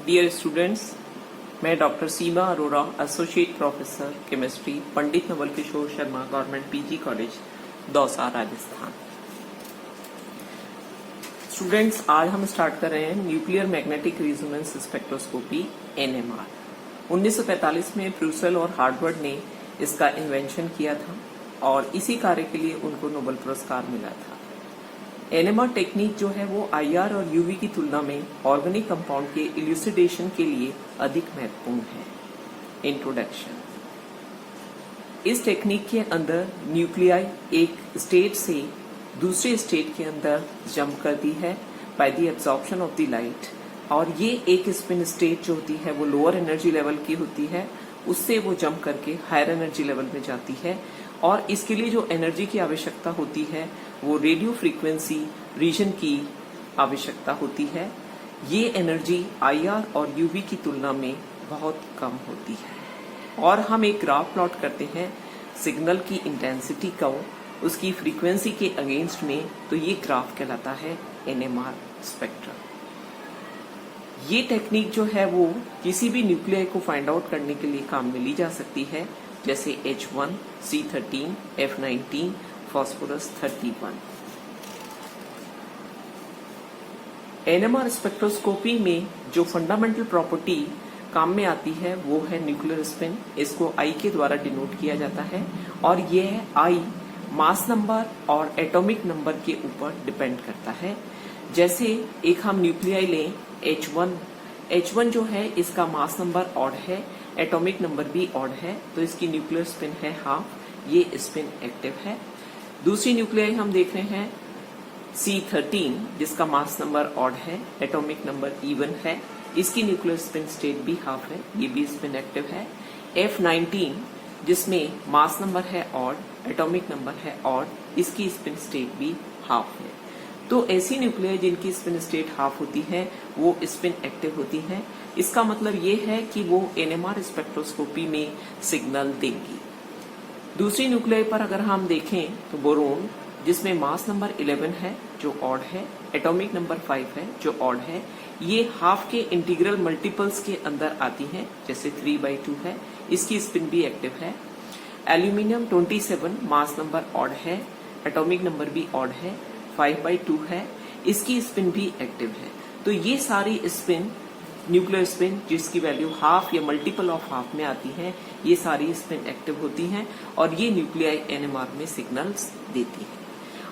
Dear students, मैं doctor Seema Arora, associate professor chemistry, Pandit Naval Kishore Sharma government PG college, Dausa, Rajasthan. Students, आज हम start कर रहे हैं nuclear magnetic resonance spectroscopy NMR. 1945 में प्रूसेल और हार्वर्ड ने इसका इन्वेंशन किया था और इसी कार्य के लिए उनको नोबेल पुरस्कार मिला था। एनएमआर टेक्निक जो है वो आईआर और यूवी की तुलना में ऑर्गेनिक कंपाउंड के इल्यूसिडेशन के लिए अधिक महत्वपूर्ण है। इंट्रोडक्शन। इस टेक्निक के अंदर न्यूक्लियाई एक स्टेट से दूसरे स्टेट के अंदर जंप करती है by the absorption of the light, और ये एक स्पिन स्टेट जो होती है वो लोअर एनर्जी लेवल की होती है, उससे वो जंप करके हायर एनर्जी लेवल में जाती है। और इसके लिए जो एनर्जी की आवश्यकता होती है वो रेडियो फ्रीक्वेंसी रीजन की आवश्यकता होती है। ये एनर्जी आईआर और यूवी की तुलना में बहुत कम होती है। और हम एक ग्राफ प्लॉट करते हैं सिग्नल की इंटेंसिटी को उसकी फ्रीक्वेंसी के अगेंस्ट में, तो ये ग्राफ कहलाता है एनएमआर स्पेक्ट्रम। ये टेक्निक जो है वो किसी भी न्यूक्लियाई को फाइंड आउट करने के लिए काम में ली जा सकती है, जैसे H1, C13, F19, phosphorus 31। NMR spectroscopy में जो फंडामेंटल प्रॉपर्टी काम में आती है वो है न्यूक्लियर स्पिन। इसको I के द्वारा डिनोट किया जाता है और यह I मास नंबर और एटॉमिक नंबर के ऊपर डिपेंड करता है। जैसे एक हम न्यूक्लियाई लें H1 जो है इसका मास नंबर ऑड है, एटॉमिक नंबर भी ऑड है, तो इसकी न्यूक्लियर स्पिन है हाफ, ये स्पिन एक्टिव है। दूसरी न्यूक्लियाई हम देख रहे हैं C13 जिसका मास नंबर ऑड है, एटॉमिक नंबर इवन है, इसकी न्यूक्लियर स्पिन स्टेट भी हाफ है, ये भी स्पिन एक्टिव है। F19 जिसमें मास नंबर है ऑड, एटॉमिक नंबर है ऑड, इसकी स्पिन स्टेट भी हाफ है। तो ऐसी न्यूक्लियाई जिनकी स्पिन स्टेट हाफ होती है वो स्पिन एक्टिव होती है। इसका मतलब ये है कि वो एनएमआर स्पेक्ट्रोस्कोपी में सिग्नल देंगी। दूसरी न्यूक्लियाई पर अगर हम देखें तो बोरोन जिसमें मास नंबर 11 है जो ऑड है, एटॉमिक नंबर 5 है जो ऑड है, ये हाफ के इंटीग्रल मल्टीपल्स के अंदर आती है, जैसे 3/2 है, इसकी स्पिन भी एक्टिव है। एल्यूमिनियम 27 मास नंबर ऑड है, एटॉमिक नंबर भी ऑड है, 5/2 है, इसकी स्पिन भी एक्टिव है। तो ये सारी स्पिन न्यूक्लियर स्पिन जिसकी वैल्यू हाफ या मल्टीपल ऑफ हाफ में आती है, ये सारी स्पिन एक्टिव होती हैं और ये न्यूक्लियाई एनएमआर में सिग्नल्स देती है।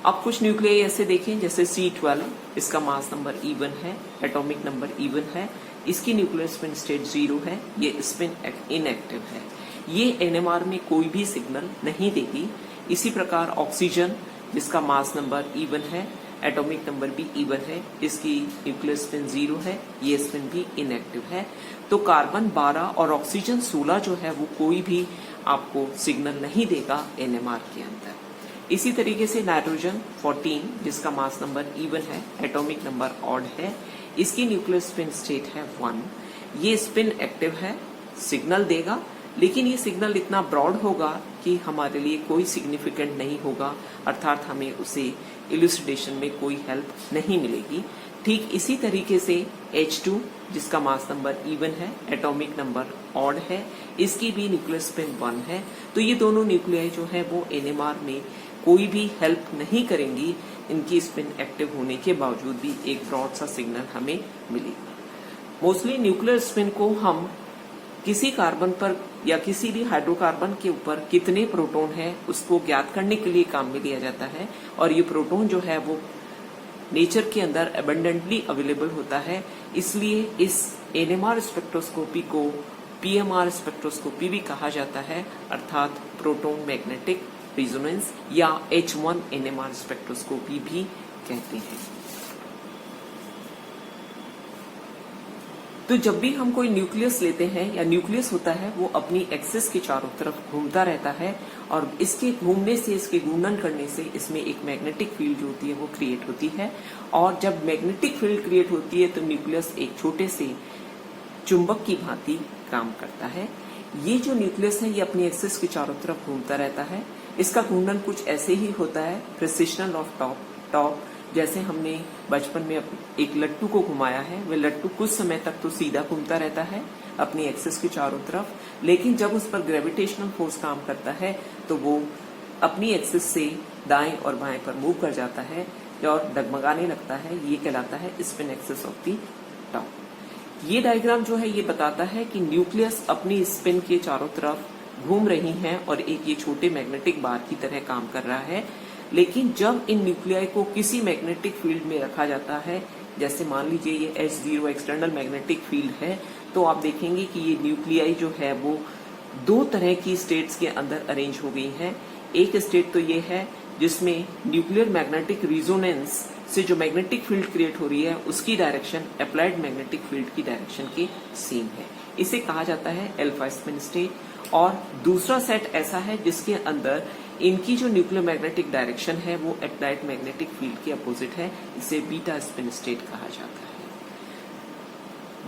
अब कुछ न्यूक्लियाई ऐसे देखें जैसे C12, इसका मास नंबर इवन है, एटॉमिक नंबर इवन है, इसकी न्यूक्लियर स्पिन स्टेट 0 है, ये स्पिन इनएक्टिव है, ये एनएमआर में कोई भी सिग्नल नहीं देगी। इसी प्रकार ऑक्सीजन जिसका मास नंबर इवन है, एटॉमिक नंबर भी इवन है, इसकी न्यूक्लियर स्पिन 0 है, ये स्पिन भी इनएक्टिव है। तो कार्बन 12 और ऑक्सीजन 16 जो है वो कोई भी आपको सिग्नल नहीं देगा एनएमआर के अंदर। इसी तरीके से नाइट्रोजन 14 जिसका मास नंबर इवन है, एटॉमिक नंबर ऑड है, इसकी न्यूक्लियर स्पिन स्टेट है 1, ये स्पिन एक्टिव है, सिग्नल देगा, लेकिन ये सिग्नल इतना ब्रॉड होगा कि हमारे लिए कोई सिग्निफिकेंट नहीं होगा, अर्थात हमें उसे इल्यूसिडेशन में कोई हेल्प नहीं मिलेगी। ठीक इसी तरीके से H2 जिसका मास नंबर इवन है, एटॉमिक नंबर ऑड है, इसकी भी न्यूक्लियर स्पिन 1 है। तो ये दोनों न्यूक्लियाई जो है वो एनएमआर में कोई भी हेल्प नहीं करेंगी, इनकी स्पिन एक्टिव होने के बावजूद भी एक ब्रॉड सा सिग्नल हमें मिलेगा। मोस्टली न्यूक्लियर स्पिन को हम किसी कार्बन पर या किसी भी हाइड्रोकार्बन के ऊपर कितने प्रोटॉन है उसको ज्ञात करने के लिए काम में लिया जाता है, और ये प्रोटॉन जो है वो नेचर के अंदर एबंडेंटली अवेलेबल होता है। इसलिए इस एनएमआर स्पेक्ट्रोस्कोपी को पीएमआर स्पेक्ट्रोस्कोपी भी कहा जाता है, अर्थात प्रोटॉन मैग्नेटिक रेजोनेंस या H1 एनएमआर स्पेक्ट्रोस्कोपी भी कहते हैं। तो जब भी हम कोई न्यूक्लियस लेते हैं या न्यूक्लियस होता है वो अपनी एक्सिस के चारों तरफ घूमता रहता है, और इसके घूमने से, इसके घूर्णन करने से इसमें एक मैग्नेटिक फील्ड जो होती है वो क्रिएट होती है। और जब मैग्नेटिक फील्ड क्रिएट होती है तो न्यूक्लियस एक छोटे से चुंबक की भांति काम करता है। ये जो न्यूक्लियस है ये अपनी एक्सिस के चारों तरफ घूमता रहता है। इसका घूर्णन कुछ ऐसे ही होता है, प्रिसिशनल ऑफ टॉप, जैसे हमने बचपन में एक लट्टू को घुमाया है, वह लट्टू कुछ समय तक तो सीधा घूमता रहता है अपनी एक्सिस के चारों तरफ, लेकिन जब उस पर ग्रेविटेशनल फोर्स काम करता है तो वो अपनी एक्सिस से दाएं और बाएं पर मूव कर जाता है और डगमगाने लगता है। ये कहलाता है spin axis of the top. ये डायग्राम जो है ये बताता है कि न्यूक्लियस अपनी स्पिन के चारों तरफ घूम रही हैं और एक ये छोटे मैग्नेटिक बार की तरह काम कर रहा है। लेकिन जब इन न्यूक्लियाई को किसी मैग्नेटिक फील्ड में रखा जाता है, जैसे मान लीजिए ये H0 एक्सटर्नल मैग्नेटिक फील्ड है, तो आप देखेंगे कि ये न्यूक्लियाई जो है वो दो तरह की स्टेट्स के अंदर अरेंज हो गई हैं। एक स्टेट तो ये है जिसमें न्यूक्लियर मैग्नेटिक रिजोनेंस से जो मैग्नेटिक फील्ड क्रिएट हो रही है उसकी डायरेक्शन अप्लाइड मैग्नेटिक फील्ड की डायरेक्शन के सेम है, इसे कहा जाता है अल्फा स्पिन स्टेट। और दूसरा सेट ऐसा है जिसके अंदर इनकी जो न्यूक्लियर मैग्नेटिक डायरेक्शन है वो अप्लाइड मैग्नेटिक फील्ड के अपोजिट है, इसे बीटा स्पिन स्टेट कहा जाता है।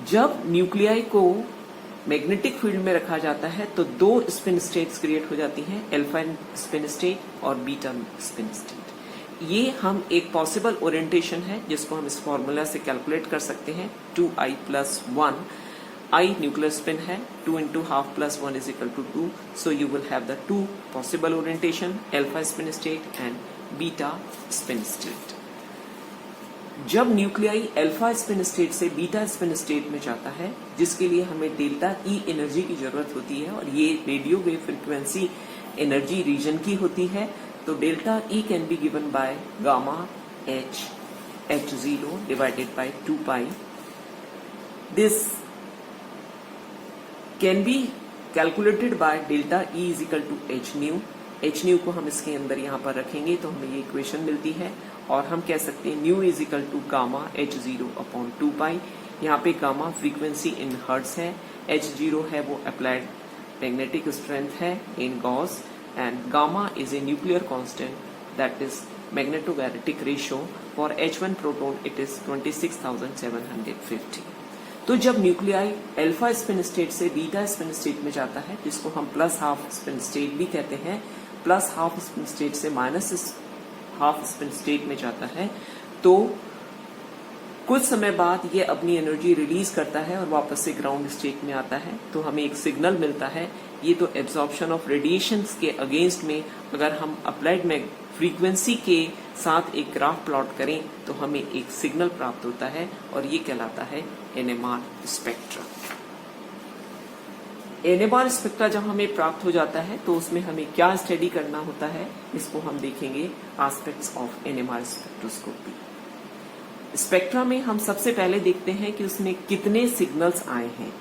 जब न्यूक्लियाई को मैग्नेटिक फील्ड में रखा जाता है तो दो स्पिन स्टेट्स क्रिएट हो जाती हैं, अल्फा स्पिन स्टेट और बीटा स्पिन स्टेट। ये हम एक पॉसिबल ओरिएंटेशन है जिसको हम इस फॉर्मूला से कैलकुलेट कर सकते हैं। 2i+1, I न्यूक्लियर स्पिन है, 2 into half plus 1 is equal to 2, so you will have the two possible orientation, alpha spin state and beta spin state। जब न्यूक्लियाई अल्फा स्पिन स्टेट से beta spin state में जाता है, जिसके लिए हमें delta E energy की जरूरत होती है और ये radio wave frequency energy region की होती है, तो delta E can be given by gamma H H0 divided by 2 pi। This can be calculated by delta E is equal to H nu को हम इसके अंदर यहाँ पर रखेंगे तो हमें ये इक्वेशन मिलती है और हम कह सकते हैं nu is equal to gamma H0 upon 2 pi. यहाँ पे गामा फ्रीक्वेंसी इन हर्ट्ज है, H0 है वो अप्लाइड मैग्नेटिक स्ट्रेंथ है in gauss, and gamma is a nuclear constant that is magnetogyric ratio. For H1 proton it is 26,750। तो जब nuclei alpha spin state से beta spin state में जाता है, जिसको हम प्लस हाफ स्पिन स्टेट भी कहते हैं, प्लस हाफ स्पिन स्टेट से माइनस हाफ स्पिन स्टेट में जाता है, तो कुछ समय बाद ये अपनी एनर्जी रिलीज करता है और वापस से ग्राउंड स्टेट में आता है, तो हमें एक सिग्नल मिलता है। ये तो एब्जॉर्प्शन ऑफ रेडिएशंस के अगेंस्ट में अगर हम अप्लाइड में फ्रीक्वेंसी के साथ एक ग्राफ प्लॉट करें तो हमें एक सिग्नल प्राप्त होता है और ये कहलाता है एनएमआर स्पेक्ट्रा। एनएमआर स्पेक्ट्रा जब हमें प्राप्त हो जाता है तो उसमें हमें क्या स्टडी करना होता है, इसको हम देखेंगे aspects of NMR spectroscopy. Spectra में हम सबसे पहले देखते हैं कि उसमें कितने सिग्नल्स आए हैं,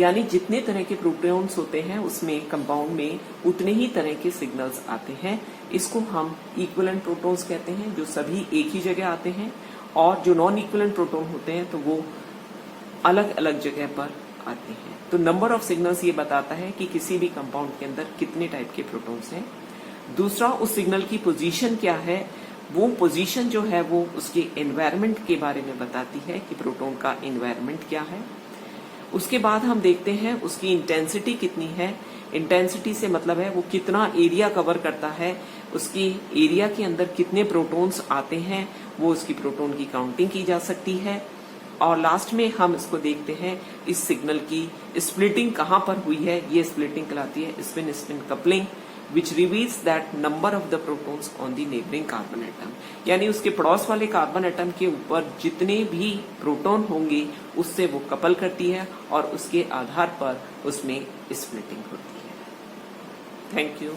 यानी जितने तरह के प्रोटॉन्स होते हैं उसमें कंपाउंड में उतने ही तरह के सिग्नल्स आते हैं। इसको हम इक्विवेलेंट प्रोटॉन्स कहते हैं जो सभी एक ही जगह आते हैं, और जो नॉन इक्विवेलेंट प्रोटॉन होते हैं तो वो अलग अलग जगह पर आते हैं। तो नंबर ऑफ सिग्नल्स ये बताता है कि किसी भी कंपाउंड के अंदर कितने टाइप के प्रोटॉन्स हैं। दूसरा, उस सिग्नल की पोजीशन क्या है, वो पोजीशन जो है वो उसके एनवायरनमेंट के बारे में बताती है कि प्रोटॉन का एनवायरनमेंट क्या है। उसके बाद हम देखते हैं उसकी इंटेंसिटी कितनी है। इंटेंसिटी से मतलब है वो कितना एरिया कवर करता है, उसकी एरिया के अंदर कितने प्रोटॉन्स आते हैं, वो उसकी प्रोटॉन की काउंटिंग की जा सकती है। और लास्ट में हम इसको देखते हैं इस सिग्नल की स्प्लिटिंग कहाँ पर हुई है। ये स्प्लिटिंग कहलाती है spin spin coupling, which reveals that number of the protons on the neighboring carbon atom। यानी उसके पड़ोस वाले कार्बन एटम के ऊपर जितने भी प्रोटॉन होंगे उससे वो कपल करती है और उसके आधार पर उसमें स्प्लिटिंग होती है। Thank you.